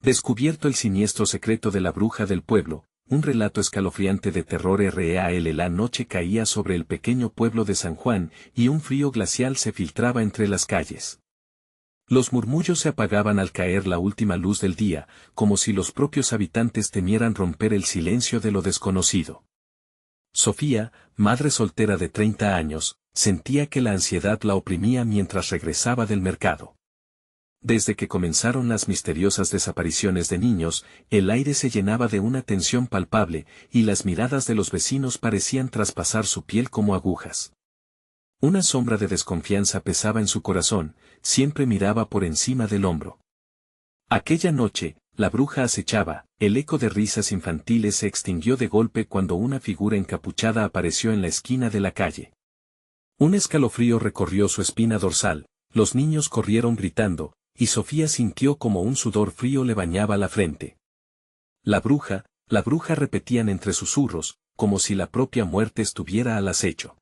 Descubierto el siniestro secreto de la bruja del pueblo, un relato escalofriante de terror real. La noche caía sobre el pequeño pueblo de San Juan y un frío glacial se filtraba entre las calles. Los murmullos se apagaban al caer la última luz del día, como si los propios habitantes temieran romper el silencio de lo desconocido. Sofía, madre soltera de 30 años, sentía que la ansiedad la oprimía mientras regresaba del mercado. Desde que comenzaron las misteriosas desapariciones de niños, el aire se llenaba de una tensión palpable, y las miradas de los vecinos parecían traspasar su piel como agujas. Una sombra de desconfianza pesaba en su corazón, siempre miraba por encima del hombro. Aquella noche, la bruja acechaba, el eco de risas infantiles se extinguió de golpe cuando una figura encapuchada apareció en la esquina de la calle. Un escalofrío recorrió su espina dorsal, los niños corrieron gritando, y Sofía sintió como un sudor frío le bañaba la frente. La bruja, repetían entre susurros, como si la propia muerte estuviera al acecho.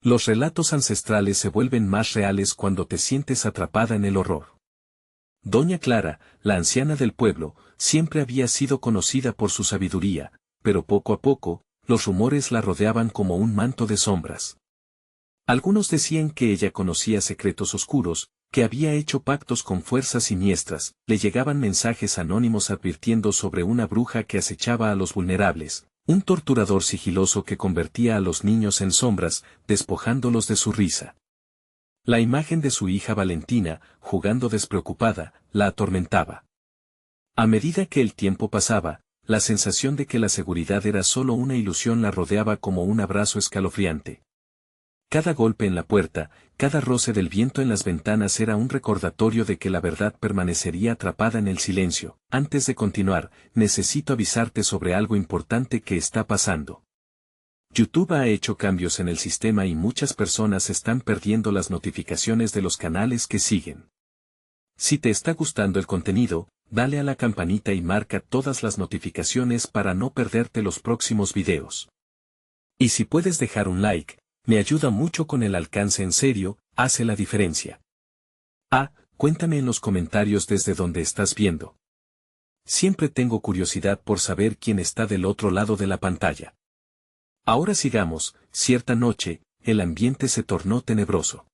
Los relatos ancestrales se vuelven más reales cuando te sientes atrapada en el horror. Doña Clara, la anciana del pueblo, siempre había sido conocida por su sabiduría, pero poco a poco, los rumores la rodeaban como un manto de sombras. Algunos decían que ella conocía secretos oscuros, que había hecho pactos con fuerzas siniestras, le llegaban mensajes anónimos advirtiendo sobre una bruja que acechaba a los vulnerables, un torturador sigiloso que convertía a los niños en sombras, despojándolos de su risa. La imagen de su hija Valentina, jugando despreocupada, la atormentaba. A medida que el tiempo pasaba, la sensación de que la seguridad era solo una ilusión la rodeaba como un abrazo escalofriante. Cada golpe en la puerta, cada roce del viento en las ventanas era un recordatorio de que la verdad permanecería atrapada en el silencio. Antes de continuar, necesito avisarte sobre algo importante que está pasando. YouTube ha hecho cambios en el sistema y muchas personas están perdiendo las notificaciones de los canales que siguen. Si te está gustando el contenido, dale a la campanita y marca todas las notificaciones para no perderte los próximos videos. Y si puedes dejar un like, me ayuda mucho con el alcance. En serio, hace la diferencia. Cuéntame en los comentarios desde donde estás viendo. Siempre tengo curiosidad por saber quién está del otro lado de la pantalla. Ahora sigamos. Cierta noche, el ambiente se tornó tenebroso.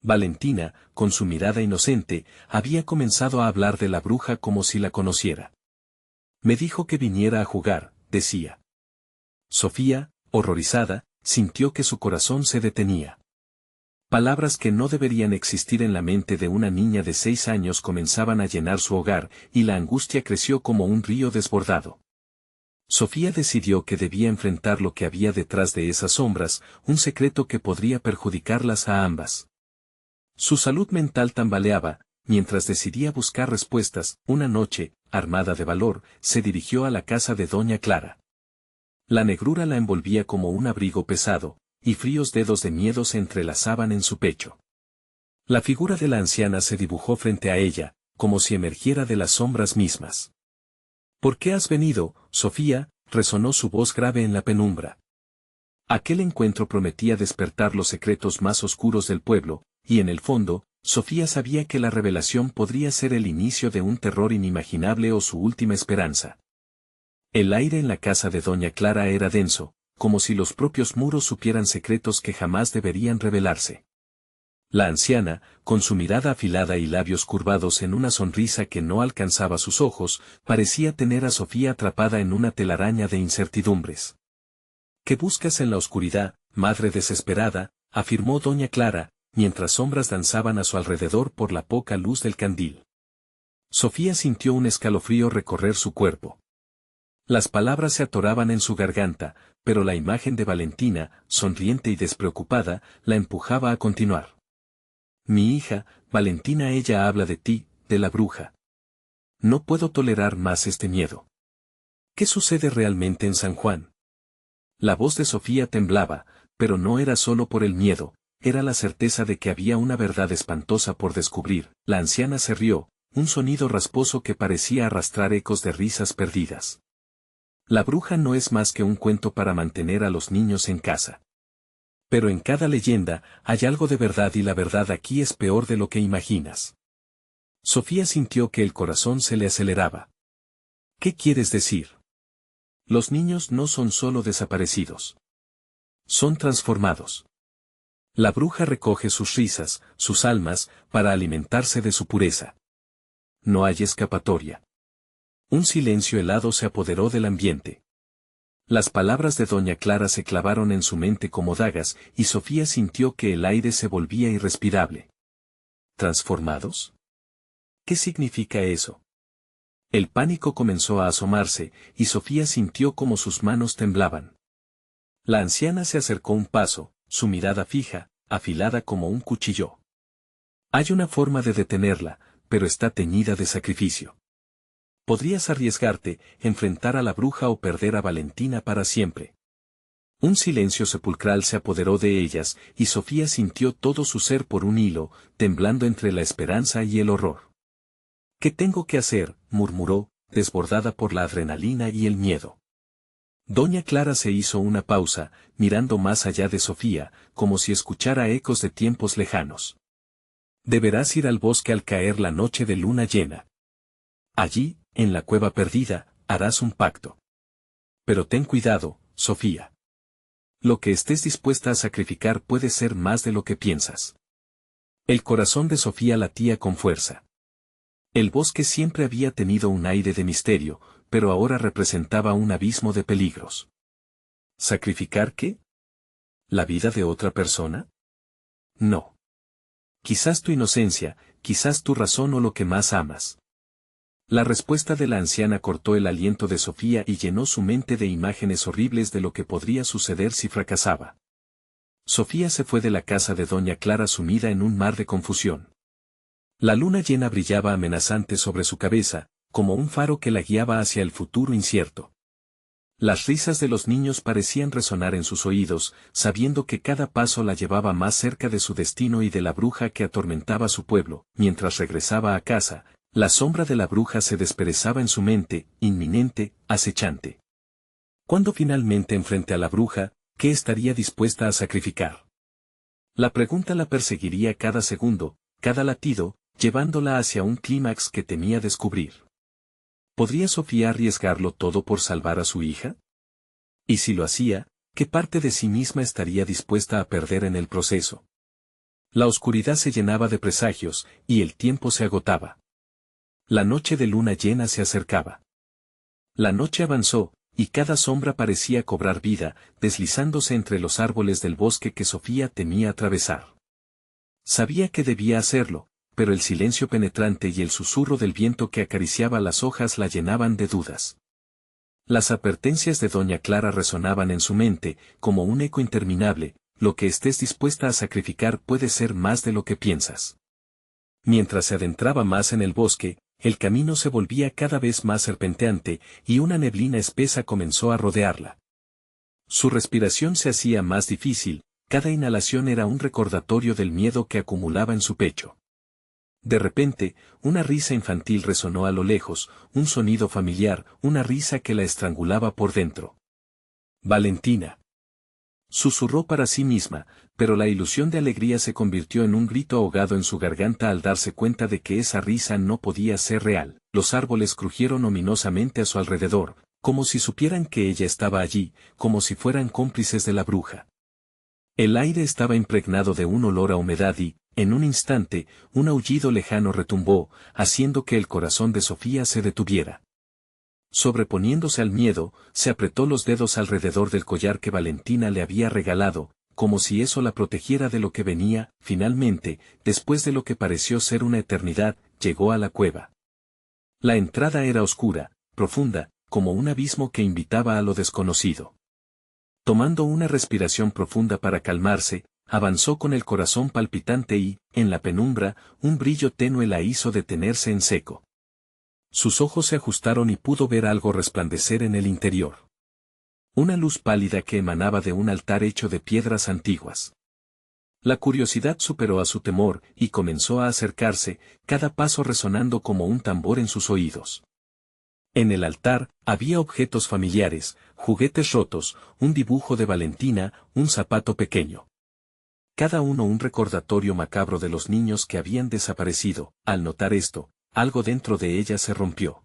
Valentina, con su mirada inocente, había comenzado a hablar de la bruja como si la conociera. Me dijo que viniera a jugar, decía. Sofía, horrorizada, sintió que su corazón se detenía. Palabras que no deberían existir en la mente de una niña de 6 años comenzaban a llenar su hogar, y la angustia creció como un río desbordado. Sofía decidió que debía enfrentar lo que había detrás de esas sombras, un secreto que podría perjudicarlas a ambas. Su salud mental tambaleaba, mientras decidía buscar respuestas. Una noche, armada de valor, se dirigió a la casa de Doña Clara. La negrura la envolvía como un abrigo pesado, y fríos dedos de miedo se entrelazaban en su pecho. La figura de la anciana se dibujó frente a ella, como si emergiera de las sombras mismas. ¿Por qué has venido, Sofía?, resonó su voz grave en la penumbra. Aquel encuentro prometía despertar los secretos más oscuros del pueblo, y en el fondo, Sofía sabía que la revelación podría ser el inicio de un terror inimaginable o su última esperanza. El aire en la casa de Doña Clara era denso, como si los propios muros supieran secretos que jamás deberían revelarse. La anciana, con su mirada afilada y labios curvados en una sonrisa que no alcanzaba sus ojos, parecía tener a Sofía atrapada en una telaraña de incertidumbres. ¿Qué buscas en la oscuridad, madre desesperada?, afirmó Doña Clara, mientras sombras danzaban a su alrededor por la poca luz del candil. Sofía sintió un escalofrío recorrer su cuerpo. Las palabras se atoraban en su garganta, pero la imagen de Valentina, sonriente y despreocupada, la empujaba a continuar. Mi hija, Valentina, ella habla de ti, de la bruja. No puedo tolerar más este miedo. ¿Qué sucede realmente en San Juan? La voz de Sofía temblaba, pero no era solo por el miedo, era la certeza de que había una verdad espantosa por descubrir. La anciana se rió, un sonido rasposo que parecía arrastrar ecos de risas perdidas. La bruja no es más que un cuento para mantener a los niños en casa. Pero en cada leyenda hay algo de verdad y la verdad aquí es peor de lo que imaginas. Sofía sintió que el corazón se le aceleraba. ¿Qué quieres decir? Los niños no son solo desaparecidos. Son transformados. La bruja recoge sus risas, sus almas, para alimentarse de su pureza. No hay escapatoria. Un silencio helado se apoderó del ambiente. Las palabras de doña Clara se clavaron en su mente como dagas, y Sofía sintió que el aire se volvía irrespirable. ¿Transformados? ¿Qué significa eso? El pánico comenzó a asomarse, y Sofía sintió como sus manos temblaban. La anciana se acercó un paso, su mirada fija, afilada como un cuchillo. Hay una forma de detenerla, pero está teñida de sacrificio. Podrías arriesgarte, enfrentar a la bruja o perder a Valentina para siempre. Un silencio sepulcral se apoderó de ellas, y Sofía sintió todo su ser por un hilo, temblando entre la esperanza y el horror. ¿Qué tengo que hacer?, murmuró, desbordada por la adrenalina y el miedo. Doña Clara se hizo una pausa, mirando más allá de Sofía, como si escuchara ecos de tiempos lejanos. Deberás ir al bosque al caer la noche de luna llena. Allí, en la cueva perdida, harás un pacto. Pero ten cuidado, Sofía. Lo que estés dispuesta a sacrificar puede ser más de lo que piensas. El corazón de Sofía latía con fuerza. El bosque siempre había tenido un aire de misterio, pero ahora representaba un abismo de peligros. ¿Sacrificar qué? ¿La vida de otra persona? No. Quizás tu inocencia, quizás tu razón o lo que más amas. La respuesta de la anciana cortó el aliento de Sofía y llenó su mente de imágenes horribles de lo que podría suceder si fracasaba. Sofía se fue de la casa de doña Clara sumida en un mar de confusión. La luna llena brillaba amenazante sobre su cabeza, como un faro que la guiaba hacia el futuro incierto. Las risas de los niños parecían resonar en sus oídos, sabiendo que cada paso la llevaba más cerca de su destino y de la bruja que atormentaba su pueblo. Mientras regresaba a casa, la sombra de la bruja se desperezaba en su mente, inminente, acechante. Cuando finalmente enfrente a la bruja, ¿qué estaría dispuesta a sacrificar? La pregunta la perseguiría cada segundo, cada latido, llevándola hacia un clímax que temía descubrir. ¿Podría Sofía arriesgarlo todo por salvar a su hija? Y si lo hacía, ¿qué parte de sí misma estaría dispuesta a perder en el proceso? La oscuridad se llenaba de presagios, y el tiempo se agotaba. La noche de luna llena se acercaba. La noche avanzó, y cada sombra parecía cobrar vida, deslizándose entre los árboles del bosque que Sofía temía atravesar. Sabía que debía hacerlo, pero el silencio penetrante y el susurro del viento que acariciaba las hojas la llenaban de dudas. Las advertencias de doña Clara resonaban en su mente, como un eco interminable: lo que estés dispuesta a sacrificar puede ser más de lo que piensas. Mientras se adentraba más en el bosque, el camino se volvía cada vez más serpenteante, y una neblina espesa comenzó a rodearla. Su respiración se hacía más difícil, cada inhalación era un recordatorio del miedo que acumulaba en su pecho. De repente, una risa infantil resonó a lo lejos, un sonido familiar, una risa que la estrangulaba por dentro. «Valentina», susurró para sí misma, pero la ilusión de alegría se convirtió en un grito ahogado en su garganta al darse cuenta de que esa risa no podía ser real. Los árboles crujieron ominosamente a su alrededor, como si supieran que ella estaba allí, como si fueran cómplices de la bruja. El aire estaba impregnado de un olor a humedad y, en un instante, un aullido lejano retumbó, haciendo que el corazón de Sofía se detuviera. Sobreponiéndose al miedo, se apretó los dedos alrededor del collar que Valentina le había regalado, como si eso la protegiera de lo que venía. Finalmente, después de lo que pareció ser una eternidad, llegó a la cueva. La entrada era oscura, profunda, como un abismo que invitaba a lo desconocido. Tomando una respiración profunda para calmarse, avanzó con el corazón palpitante y, en la penumbra, un brillo tenue la hizo detenerse en seco. Sus ojos se ajustaron y pudo ver algo resplandecer en el interior. Una luz pálida que emanaba de un altar hecho de piedras antiguas. La curiosidad superó a su temor y comenzó a acercarse, cada paso resonando como un tambor en sus oídos. En el altar, había objetos familiares, juguetes rotos, un dibujo de Valentina, un zapato pequeño. Cada uno un recordatorio macabro de los niños que habían desaparecido. Al notar esto, algo dentro de ella se rompió.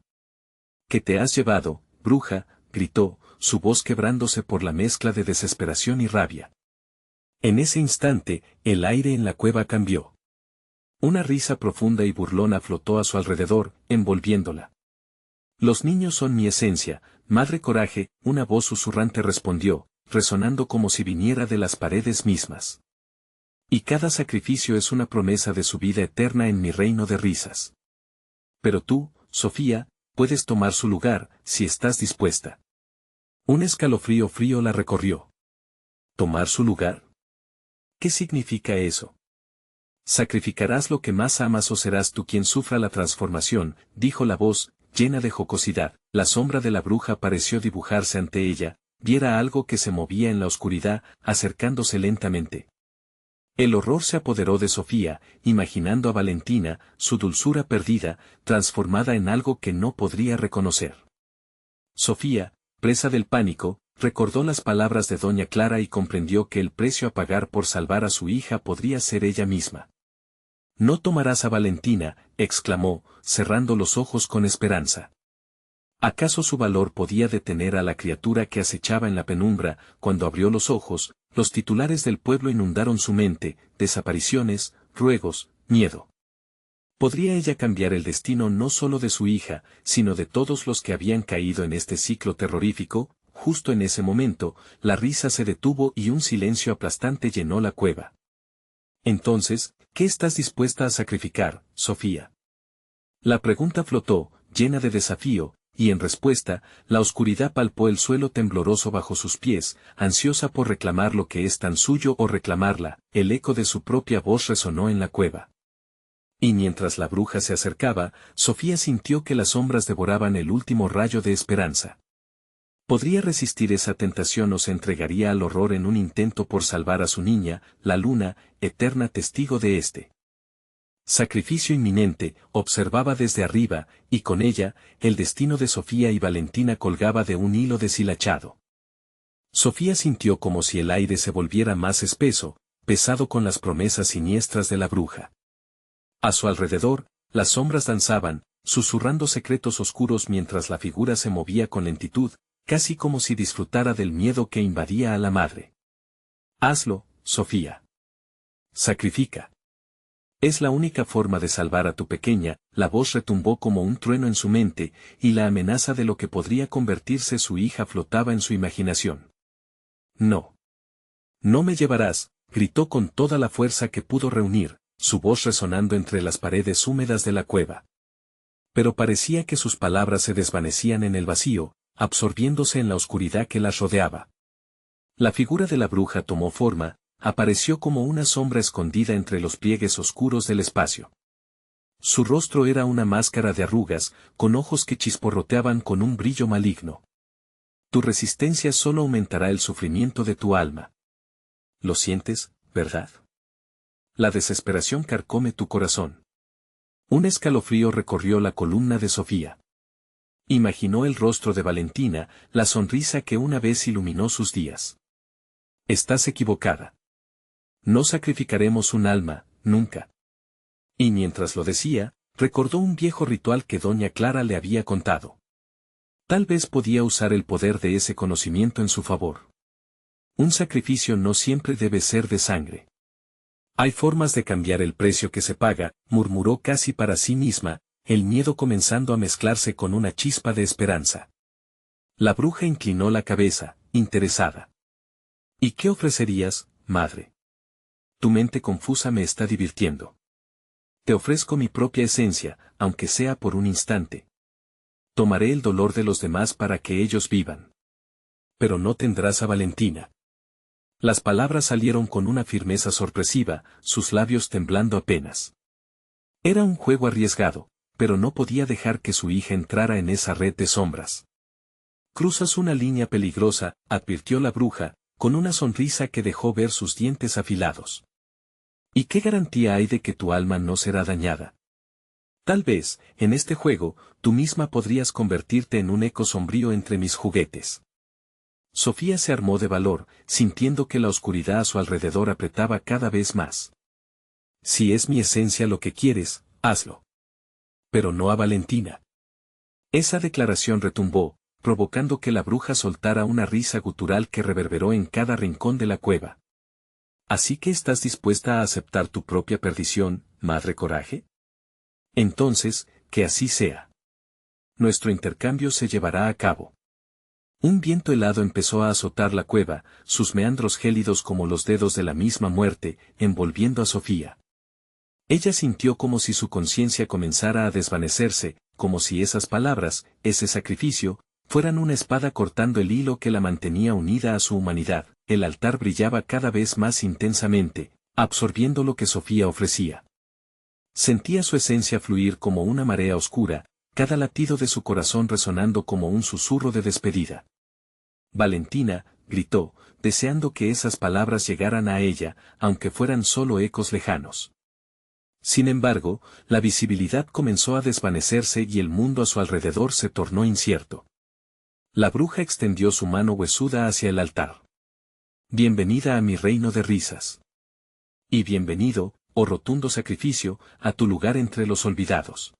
¿Qué te has llevado, bruja?, gritó, su voz quebrándose por la mezcla de desesperación y rabia. En ese instante, el aire en la cueva cambió. Una risa profunda y burlona flotó a su alrededor, envolviéndola. Los niños son mi esencia, madre coraje, una voz susurrante respondió, resonando como si viniera de las paredes mismas. Y cada sacrificio es una promesa de su vida eterna en mi reino de risas. Pero tú, Sofía, puedes tomar su lugar, si estás dispuesta. Un escalofrío frío la recorrió. ¿Tomar su lugar? ¿Qué significa eso? Sacrificarás lo que más amas o serás tú quien sufra la transformación, dijo la voz, llena de jocosidad. La sombra de la bruja pareció dibujarse ante ella, viera algo que se movía en la oscuridad, acercándose lentamente. El horror se apoderó de Sofía, imaginando a Valentina, su dulzura perdida, transformada en algo que no podría reconocer. Sofía, presa del pánico, recordó las palabras de doña Clara y comprendió que el precio a pagar por salvar a su hija podría ser ella misma. «No tomarás a Valentina», exclamó, cerrando los ojos con esperanza. ¿Acaso su valor podía detener a la criatura que acechaba en la penumbra? Cuando abrió los ojos, los titulares del pueblo inundaron su mente, desapariciones, ruegos, miedo. ¿Podría ella cambiar el destino no solo de su hija, sino de todos los que habían caído en este ciclo terrorífico? Justo en ese momento, la risa se detuvo y un silencio aplastante llenó la cueva. Entonces, ¿qué estás dispuesta a sacrificar, Sofía? La pregunta flotó, llena de desafío, y en respuesta, la oscuridad palpó el suelo tembloroso bajo sus pies, ansiosa por reclamar lo que es tan suyo o reclamarla. El eco de su propia voz resonó en la cueva. Y mientras la bruja se acercaba, Sofía sintió que las sombras devoraban el último rayo de esperanza. ¿Podría resistir esa tentación o se entregaría al horror en un intento por salvar a su niña, la luna, eterna testigo de este sacrificio inminente? Observaba desde arriba, y con ella, el destino de Sofía y Valentina colgaba de un hilo deshilachado. Sofía sintió como si el aire se volviera más espeso, pesado con las promesas siniestras de la bruja. A su alrededor, las sombras danzaban, susurrando secretos oscuros mientras la figura se movía con lentitud, casi como si disfrutara del miedo que invadía a la madre. Hazlo, Sofía. Sacrifica. Es la única forma de salvar a tu pequeña. La voz retumbó como un trueno en su mente, y la amenaza de lo que podría convertirse su hija flotaba en su imaginación. No. No me llevarás, gritó con toda la fuerza que pudo reunir, su voz resonando entre las paredes húmedas de la cueva. Pero parecía que sus palabras se desvanecían en el vacío, absorbiéndose en la oscuridad que las rodeaba. La figura de la bruja tomó forma, apareció como una sombra escondida entre los pliegues oscuros del espacio. Su rostro era una máscara de arrugas, con ojos que chisporroteaban con un brillo maligno. Tu resistencia solo aumentará el sufrimiento de tu alma. ¿Lo sientes, verdad? La desesperación carcome tu corazón. Un escalofrío recorrió la columna de Sofía. Imaginó el rostro de Valentina, la sonrisa que una vez iluminó sus días. Estás equivocada. No sacrificaremos un alma, nunca. Y mientras lo decía, recordó un viejo ritual que doña Clara le había contado. Tal vez podía usar el poder de ese conocimiento en su favor. Un sacrificio no siempre debe ser de sangre. Hay formas de cambiar el precio que se paga, murmuró casi para sí misma, el miedo comenzando a mezclarse con una chispa de esperanza. La bruja inclinó la cabeza, interesada. ¿Y qué ofrecerías, madre? Tu mente confusa me está divirtiendo. Te ofrezco mi propia esencia, aunque sea por un instante. Tomaré el dolor de los demás para que ellos vivan. Pero no tendrás a Valentina. Las palabras salieron con una firmeza sorpresiva, sus labios temblando apenas. Era un juego arriesgado, pero no podía dejar que su hija entrara en esa red de sombras. Cruzas una línea peligrosa, advirtió la bruja, con una sonrisa que dejó ver sus dientes afilados. ¿Y qué garantía hay de que tu alma no será dañada? Tal vez, en este juego, tú misma podrías convertirte en un eco sombrío entre mis juguetes. Sofía se armó de valor, sintiendo que la oscuridad a su alrededor apretaba cada vez más. Si es mi esencia lo que quieres, hazlo. pero no a Valentina. Esa declaración retumbó, provocando que la bruja soltara una risa gutural que reverberó en cada rincón de la cueva. ¿Así que estás dispuesta a aceptar tu propia perdición, Madre Coraje? Entonces, que así sea. Nuestro intercambio se llevará a cabo. Un viento helado empezó a azotar la cueva, sus meandros gélidos como los dedos de la misma muerte, envolviendo a Sofía. Ella sintió como si su conciencia comenzara a desvanecerse, como si esas palabras, ese sacrificio, fueran una espada cortando el hilo que la mantenía unida a su humanidad. El altar brillaba cada vez más intensamente, absorbiendo lo que Sofía ofrecía. Sentía su esencia fluir como una marea oscura, cada latido de su corazón resonando como un susurro de despedida. Valentina, gritó, deseando que esas palabras llegaran a ella, aunque fueran solo ecos lejanos. Sin embargo, la visibilidad comenzó a desvanecerse y el mundo a su alrededor se tornó incierto. La bruja extendió su mano huesuda hacia el altar. Bienvenida a mi reino de risas. Y bienvenido, oh rotundo sacrificio, a tu lugar entre los olvidados.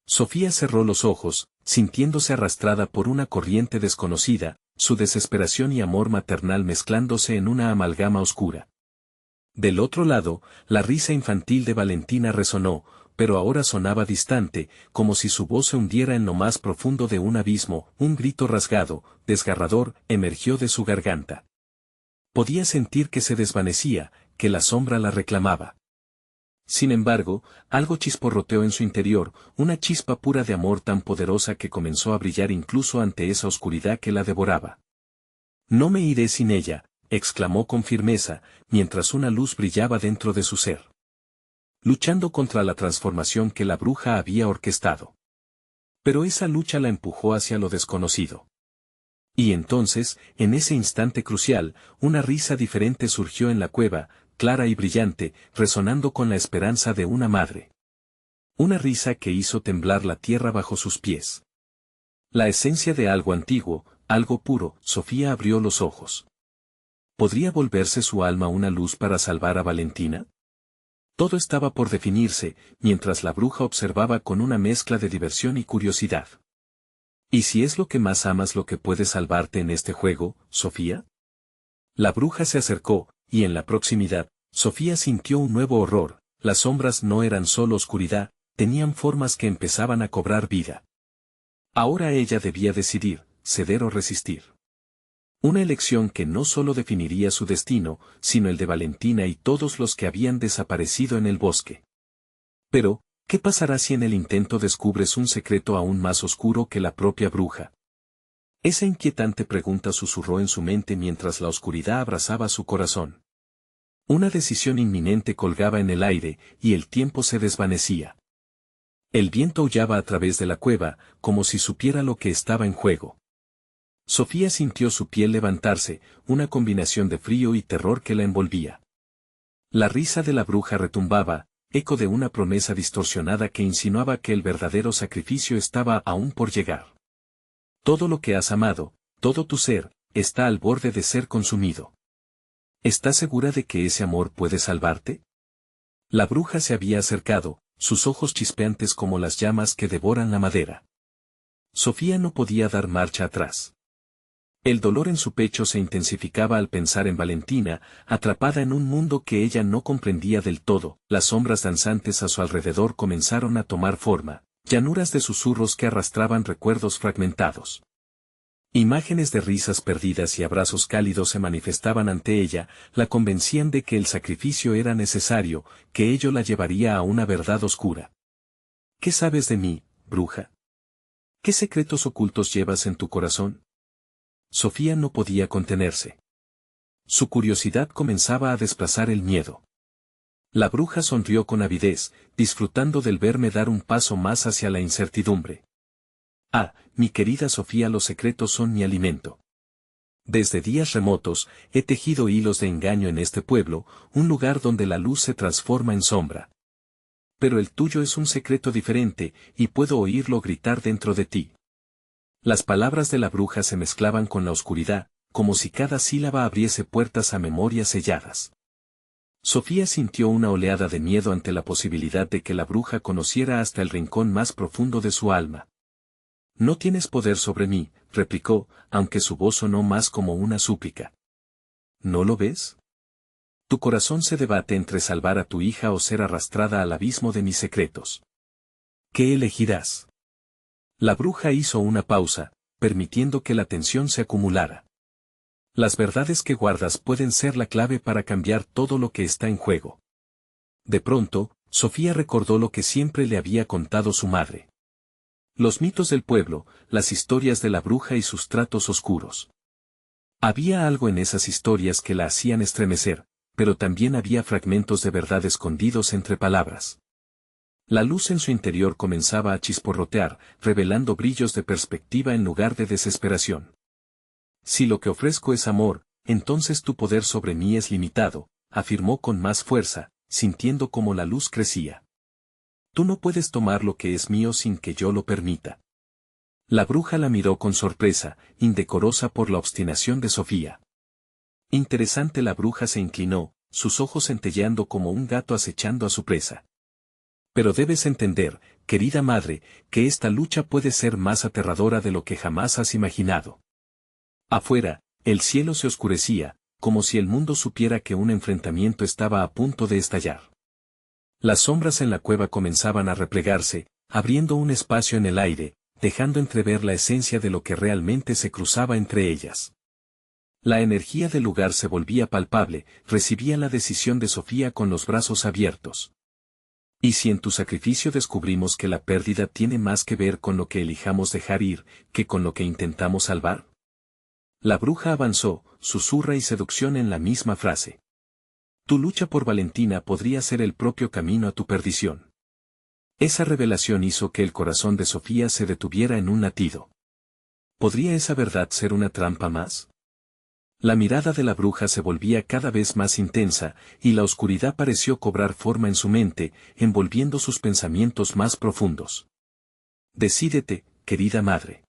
Sofía cerró los ojos, sintiéndose arrastrada por una corriente desconocida, su desesperación y amor maternal mezclándose en una amalgama oscura. Del otro lado, la risa infantil de Valentina resonó, pero ahora sonaba distante, como si su voz se hundiera en lo más profundo de un abismo. Un grito rasgado, desgarrador, emergió de su garganta. Podía sentir que se desvanecía, que la sombra la reclamaba. Sin embargo, algo chisporroteó en su interior, una chispa pura de amor tan poderosa que comenzó a brillar incluso ante esa oscuridad que la devoraba. No me iré sin ella, exclamó con firmeza, mientras una luz brillaba dentro de su ser. Luchando contra la transformación que la bruja había orquestado. Pero esa lucha la empujó hacia lo desconocido. Y entonces, en ese instante crucial, una risa diferente surgió en la cueva, clara y brillante, resonando con la esperanza de una madre. Una risa que hizo temblar la tierra bajo sus pies. La esencia de algo antiguo, algo puro. Sofía abrió los ojos. ¿Podría volverse su alma una luz para salvar a Valentina? Todo estaba por definirse, mientras la bruja observaba con una mezcla de diversión y curiosidad. ¿Y si es lo que más amas lo que puede salvarte en este juego, Sofía? La bruja se acercó, y en la proximidad, Sofía sintió un nuevo horror. Las sombras no eran solo oscuridad, tenían formas que empezaban a cobrar vida. Ahora ella debía decidir, ceder o resistir. Una elección que no solo definiría su destino, sino el de Valentina y todos los que habían desaparecido en el bosque. Pero, ¿qué pasará si en el intento descubres un secreto aún más oscuro que la propia bruja? Esa inquietante pregunta susurró en su mente mientras la oscuridad abrazaba su corazón. Una decisión inminente colgaba en el aire, y el tiempo se desvanecía. El viento aullaba a través de la cueva, como si supiera lo que estaba en juego. Sofía sintió su piel levantarse, una combinación de frío y terror que la envolvía. La risa de la bruja retumbaba, eco de una promesa distorsionada que insinuaba que el verdadero sacrificio estaba aún por llegar. Todo lo que has amado, todo tu ser, está al borde de ser consumido. ¿Estás segura de que ese amor puede salvarte? La bruja se había acercado, sus ojos chispeantes como las llamas que devoran la madera. Sofía no podía dar marcha atrás. El dolor en su pecho se intensificaba al pensar en Valentina, atrapada en un mundo que ella no comprendía del todo. Las sombras danzantes a su alrededor comenzaron a tomar forma, llanuras de susurros que arrastraban recuerdos fragmentados. Imágenes de risas perdidas y abrazos cálidos se manifestaban ante ella, la convencían de que el sacrificio era necesario, que ello la llevaría a una verdad oscura. ¿Qué sabes de mí, bruja? ¿Qué secretos ocultos llevas en tu corazón? Sofía no podía contenerse. Su curiosidad comenzaba a desplazar el miedo. La bruja sonrió con avidez, disfrutando del verme dar un paso más hacia la incertidumbre. Ah, mi querida Sofía, los secretos son mi alimento. Desde días remotos, he tejido hilos de engaño en este pueblo, un lugar donde la luz se transforma en sombra. Pero el tuyo es un secreto diferente, y puedo oírlo gritar dentro de ti. Las palabras de la bruja se mezclaban con la oscuridad, como si cada sílaba abriese puertas a memorias selladas. Sofía sintió una oleada de miedo ante la posibilidad de que la bruja conociera hasta el rincón más profundo de su alma. No tienes poder sobre mí, replicó, aunque su voz sonó más como una súplica. ¿No lo ves? Tu corazón se debate entre salvar a tu hija o ser arrastrada al abismo de mis secretos. ¿Qué elegirás? La bruja hizo una pausa, permitiendo que la tensión se acumulara. Las verdades que guardas pueden ser la clave para cambiar todo lo que está en juego. De pronto, Sofía recordó lo que siempre le había contado su madre. Los mitos del pueblo, las historias de la bruja y sus tratos oscuros. Había algo en esas historias que la hacían estremecer, pero también había fragmentos de verdad escondidos entre palabras. La luz en su interior comenzaba a chisporrotear, revelando brillos de perspectiva en lugar de desesperación. Si lo que ofrezco es amor, entonces tu poder sobre mí es limitado, afirmó con más fuerza, sintiendo cómo la luz crecía. Tú no puedes tomar lo que es mío sin que yo lo permita. La bruja la miró con sorpresa, indecorosa por la obstinación de Sofía. Interesante. La bruja se inclinó, sus ojos centelleando como un gato acechando a su presa. Pero debes entender, querida madre, que esta lucha puede ser más aterradora de lo que jamás has imaginado. Afuera, el cielo se oscurecía, como si el mundo supiera que un enfrentamiento estaba a punto de estallar. Las sombras en la cueva comenzaban a replegarse, abriendo un espacio en el aire, dejando entrever la esencia de lo que realmente se cruzaba entre ellas. La energía del lugar se volvía palpable, recibía la decisión de Sofía con los brazos abiertos. ¿Y si en tu sacrificio descubrimos que la pérdida tiene más que ver con lo que elijamos dejar ir, que con lo que intentamos salvar? La bruja avanzó, susurra y seducción en la misma frase. Tu lucha por Valentina podría ser el propio camino a tu perdición. Esa revelación hizo que el corazón de Sofía se detuviera en un latido. ¿Podría esa verdad ser una trampa más? La mirada de la bruja se volvía cada vez más intensa, y la oscuridad pareció cobrar forma en su mente, envolviendo sus pensamientos más profundos. Decídete, querida madre.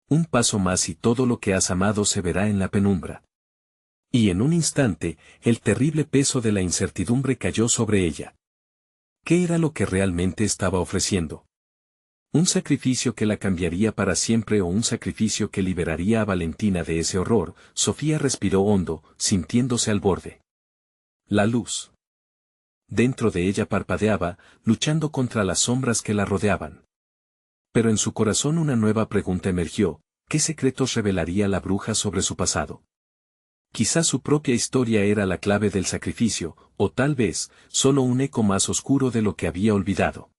Un paso más y todo lo que has amado se verá en la penumbra. Y en un instante, el terrible peso de la incertidumbre cayó sobre ella. ¿Qué era lo que realmente estaba ofreciendo? ¿Un sacrificio que la cambiaría para siempre o un sacrificio que liberaría a Valentina de ese horror? Sofía respiró hondo, sintiéndose al borde. La luz. Dentro de ella parpadeaba, luchando contra las sombras que la rodeaban. Pero en su corazón una nueva pregunta emergió: ¿qué secretos revelaría la bruja sobre su pasado? Quizás su propia historia era la clave del sacrificio, o tal vez, solo un eco más oscuro de lo que había olvidado.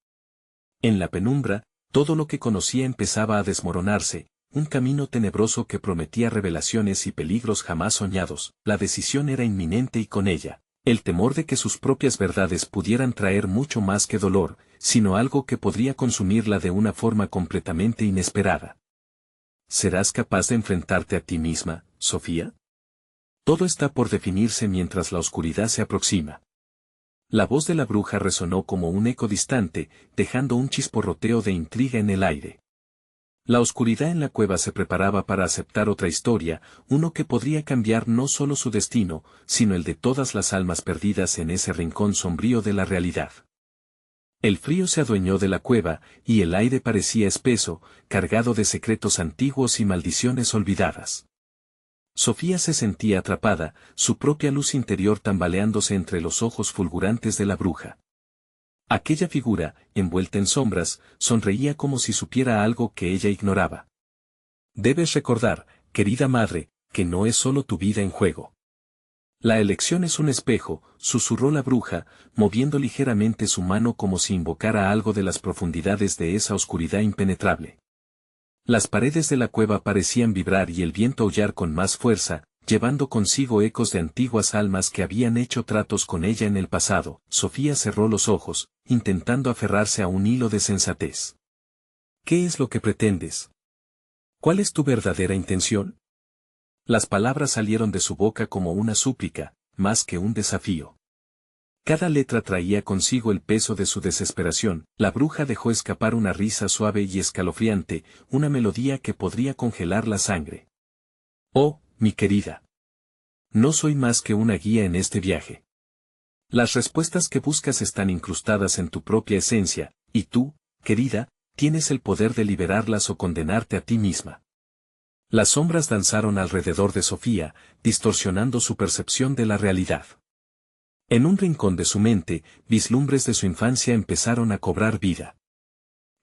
En la penumbra, todo lo que conocía empezaba a desmoronarse, un camino tenebroso que prometía revelaciones y peligros jamás soñados. La decisión era inminente y con ella, el temor de que sus propias verdades pudieran traer mucho más que dolor, sino algo que podría consumirla de una forma completamente inesperada. ¿Serás capaz de enfrentarte a ti misma, Sofía? Todo está por definirse mientras la oscuridad se aproxima. La voz de la bruja resonó como un eco distante, dejando un chisporroteo de intriga en el aire. La oscuridad en la cueva se preparaba para aceptar otra historia, uno que podría cambiar no solo su destino, sino el de todas las almas perdidas en ese rincón sombrío de la realidad. El frío se adueñó de la cueva, y el aire parecía espeso, cargado de secretos antiguos y maldiciones olvidadas. Sofía se sentía atrapada, su propia luz interior tambaleándose entre los ojos fulgurantes de la bruja. Aquella figura, envuelta en sombras, sonreía como si supiera algo que ella ignoraba. Debes recordar, querida madre, que no es solo tu vida en juego. La elección es un espejo, susurró la bruja, moviendo ligeramente su mano como si invocara algo de las profundidades de esa oscuridad impenetrable. Las paredes de la cueva parecían vibrar y el viento aullar con más fuerza, llevando consigo ecos de antiguas almas que habían hecho tratos con ella en el pasado. Sofía cerró los ojos, intentando aferrarse a un hilo de sensatez. ¿Qué es lo que pretendes? ¿Cuál es tu verdadera intención? Las palabras salieron de su boca como una súplica, más que un desafío. Cada letra traía consigo el peso de su desesperación. La bruja dejó escapar una risa suave y escalofriante, una melodía que podría congelar la sangre. Oh, mi querida. No soy más que una guía en este viaje. Las respuestas que buscas están incrustadas en tu propia esencia, y tú, querida, tienes el poder de liberarlas o condenarte a ti misma. Las sombras danzaron alrededor de Sofía, distorsionando su percepción de la realidad. En un rincón de su mente, vislumbres de su infancia empezaron a cobrar vida.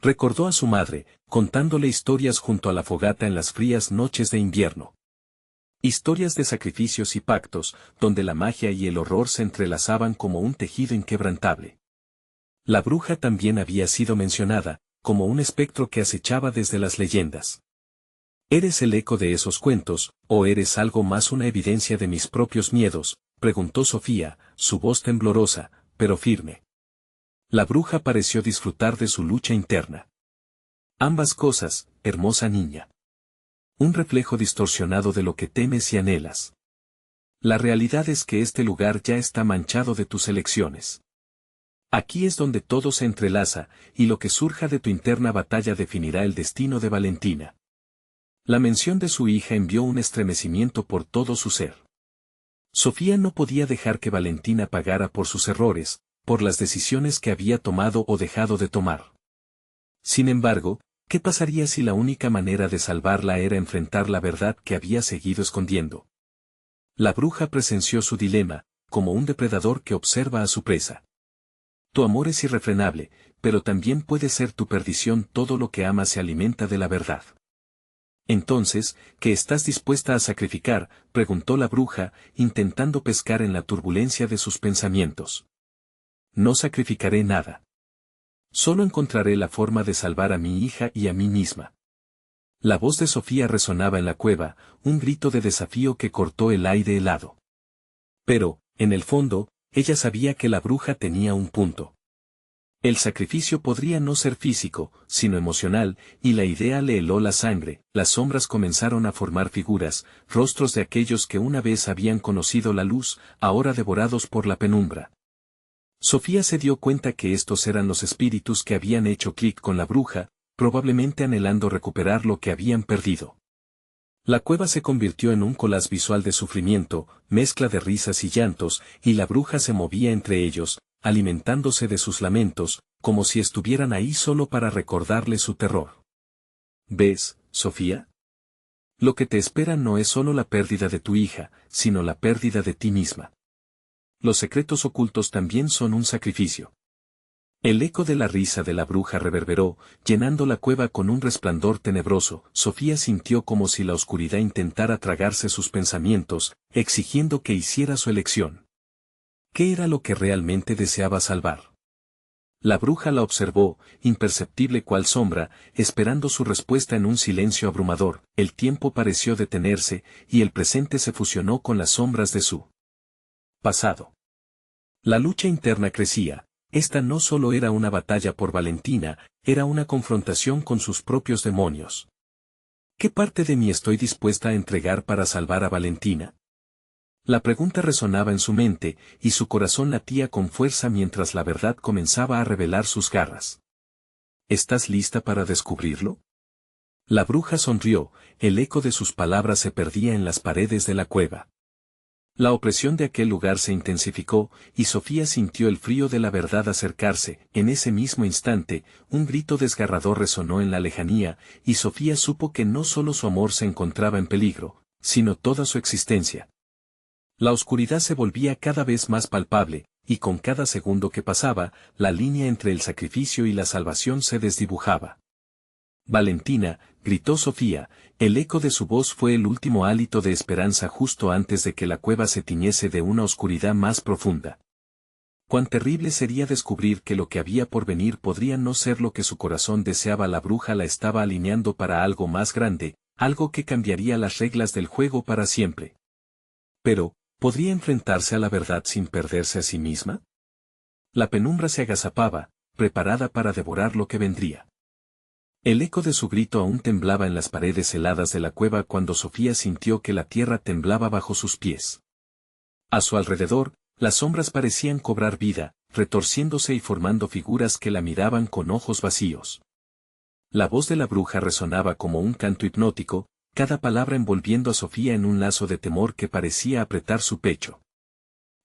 Recordó a su madre, contándole historias junto a la fogata en las frías noches de invierno. Historias de sacrificios y pactos, donde la magia y el horror se entrelazaban como un tejido inquebrantable. La bruja también había sido mencionada, como un espectro que acechaba desde las leyendas. ¿Eres el eco de esos cuentos, o eres algo más, una evidencia de mis propios miedos?, preguntó Sofía, su voz temblorosa, pero firme. La bruja pareció disfrutar de su lucha interna. Ambas cosas, hermosa niña. Un reflejo distorsionado de lo que temes y anhelas. La realidad es que este lugar ya está manchado de tus elecciones. Aquí es donde todo se entrelaza, y lo que surja de tu interna batalla definirá el destino de Valentina. La mención de su hija envió un estremecimiento por todo su ser. Sofía no podía dejar que Valentina pagara por sus errores, por las decisiones que había tomado o dejado de tomar. Sin embargo, ¿qué pasaría si la única manera de salvarla era enfrentar la verdad que había seguido escondiendo? La bruja presenció su dilema, como un depredador que observa a su presa. Tu amor es irrefrenable, pero también puede ser tu perdición. Todo lo que ama se alimenta de la verdad. Entonces, ¿qué estás dispuesta a sacrificar?, preguntó la bruja, intentando pescar en la turbulencia de sus pensamientos. No sacrificaré nada. Solo encontraré la forma de salvar a mi hija y a mí misma. La voz de Sofía resonaba en la cueva, un grito de desafío que cortó el aire helado. Pero, en el fondo, ella sabía que la bruja tenía un punto. El sacrificio podría no ser físico, sino emocional, y la idea le heló la sangre. Las sombras comenzaron a formar figuras, rostros de aquellos que una vez habían conocido la luz, ahora devorados por la penumbra. Sofía se dio cuenta que estos eran los espíritus que habían hecho clic con la bruja, probablemente anhelando recuperar lo que habían perdido. La cueva se convirtió en un collage visual de sufrimiento, mezcla de risas y llantos, y la bruja se movía entre ellos, alimentándose de sus lamentos, como si estuvieran ahí solo para recordarle su terror. ¿Ves, Sofía? Lo que te espera no es solo la pérdida de tu hija, sino la pérdida de ti misma. Los secretos ocultos también son un sacrificio. El eco de la risa de la bruja reverberó, llenando la cueva con un resplandor tenebroso. Sofía sintió como si la oscuridad intentara tragarse sus pensamientos, exigiendo que hiciera su elección. ¿Qué era lo que realmente deseaba salvar? La bruja la observó, imperceptible cual sombra, esperando su respuesta en un silencio abrumador. El tiempo pareció detenerse, y el presente se fusionó con las sombras de su pasado. La lucha interna crecía. Esta no solo era una batalla por Valentina, era una confrontación con sus propios demonios. ¿Qué parte de mí estoy dispuesta a entregar para salvar a Valentina? La pregunta resonaba en su mente, y su corazón latía con fuerza mientras la verdad comenzaba a revelar sus garras. ¿Estás lista para descubrirlo? La bruja sonrió, el eco de sus palabras se perdía en las paredes de la cueva. La opresión de aquel lugar se intensificó, y Sofía sintió el frío de la verdad acercarse. En ese mismo instante, un grito desgarrador resonó en la lejanía, y Sofía supo que no solo su amor se encontraba en peligro, sino toda su existencia. La oscuridad se volvía cada vez más palpable, y con cada segundo que pasaba, la línea entre el sacrificio y la salvación se desdibujaba. Valentina, gritó Sofía, el eco de su voz fue el último hálito de esperanza justo antes de que la cueva se tiñese de una oscuridad más profunda. Cuán terrible sería descubrir que lo que había por venir podría no ser lo que su corazón deseaba. La bruja la estaba alineando para algo más grande, algo que cambiaría las reglas del juego para siempre. Pero, ¿podría enfrentarse a la verdad sin perderse a sí misma? La penumbra se agazapaba, preparada para devorar lo que vendría. El eco de su grito aún temblaba en las paredes heladas de la cueva cuando Sofía sintió que la tierra temblaba bajo sus pies. A su alrededor, las sombras parecían cobrar vida, retorciéndose y formando figuras que la miraban con ojos vacíos. La voz de la bruja resonaba como un canto hipnótico, cada palabra envolviendo a Sofía en un lazo de temor que parecía apretar su pecho.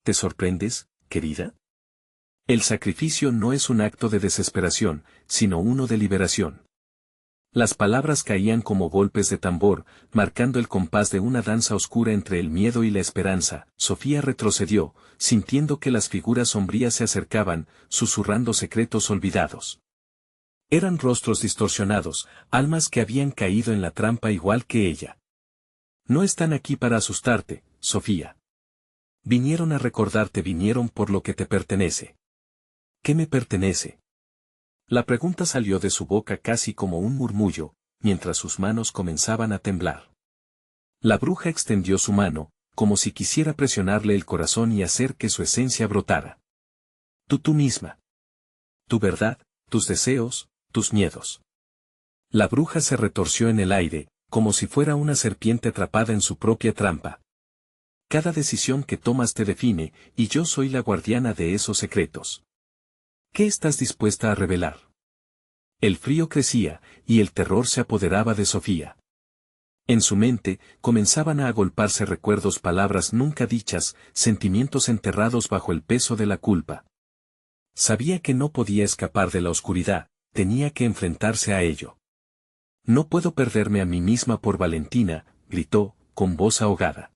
¿Te sorprendes, querida? El sacrificio no es un acto de desesperación, sino uno de liberación. Las palabras caían como golpes de tambor, marcando el compás de una danza oscura entre el miedo y la esperanza. Sofía retrocedió, sintiendo que las figuras sombrías se acercaban, susurrando secretos olvidados. Eran rostros distorsionados, almas que habían caído en la trampa igual que ella. No están aquí para asustarte, Sofía. Vinieron a recordarte, vinieron por lo que te pertenece. ¿Qué me pertenece? La pregunta salió de su boca casi como un murmullo, mientras sus manos comenzaban a temblar. La bruja extendió su mano, como si quisiera presionarle el corazón y hacer que su esencia brotara. Tú misma. Tu verdad, tus deseos, tus miedos. La bruja se retorció en el aire, como si fuera una serpiente atrapada en su propia trampa. Cada decisión que tomas te define, y yo soy la guardiana de esos secretos. ¿Qué estás dispuesta a revelar? El frío crecía, y el terror se apoderaba de Sofía. En su mente, comenzaban a agolparse recuerdos, palabras nunca dichas, sentimientos enterrados bajo el peso de la culpa. Sabía que no podía escapar de la oscuridad, tenía que enfrentarse a ello. No puedo perderme a mí misma por Valentina, gritó, con voz ahogada.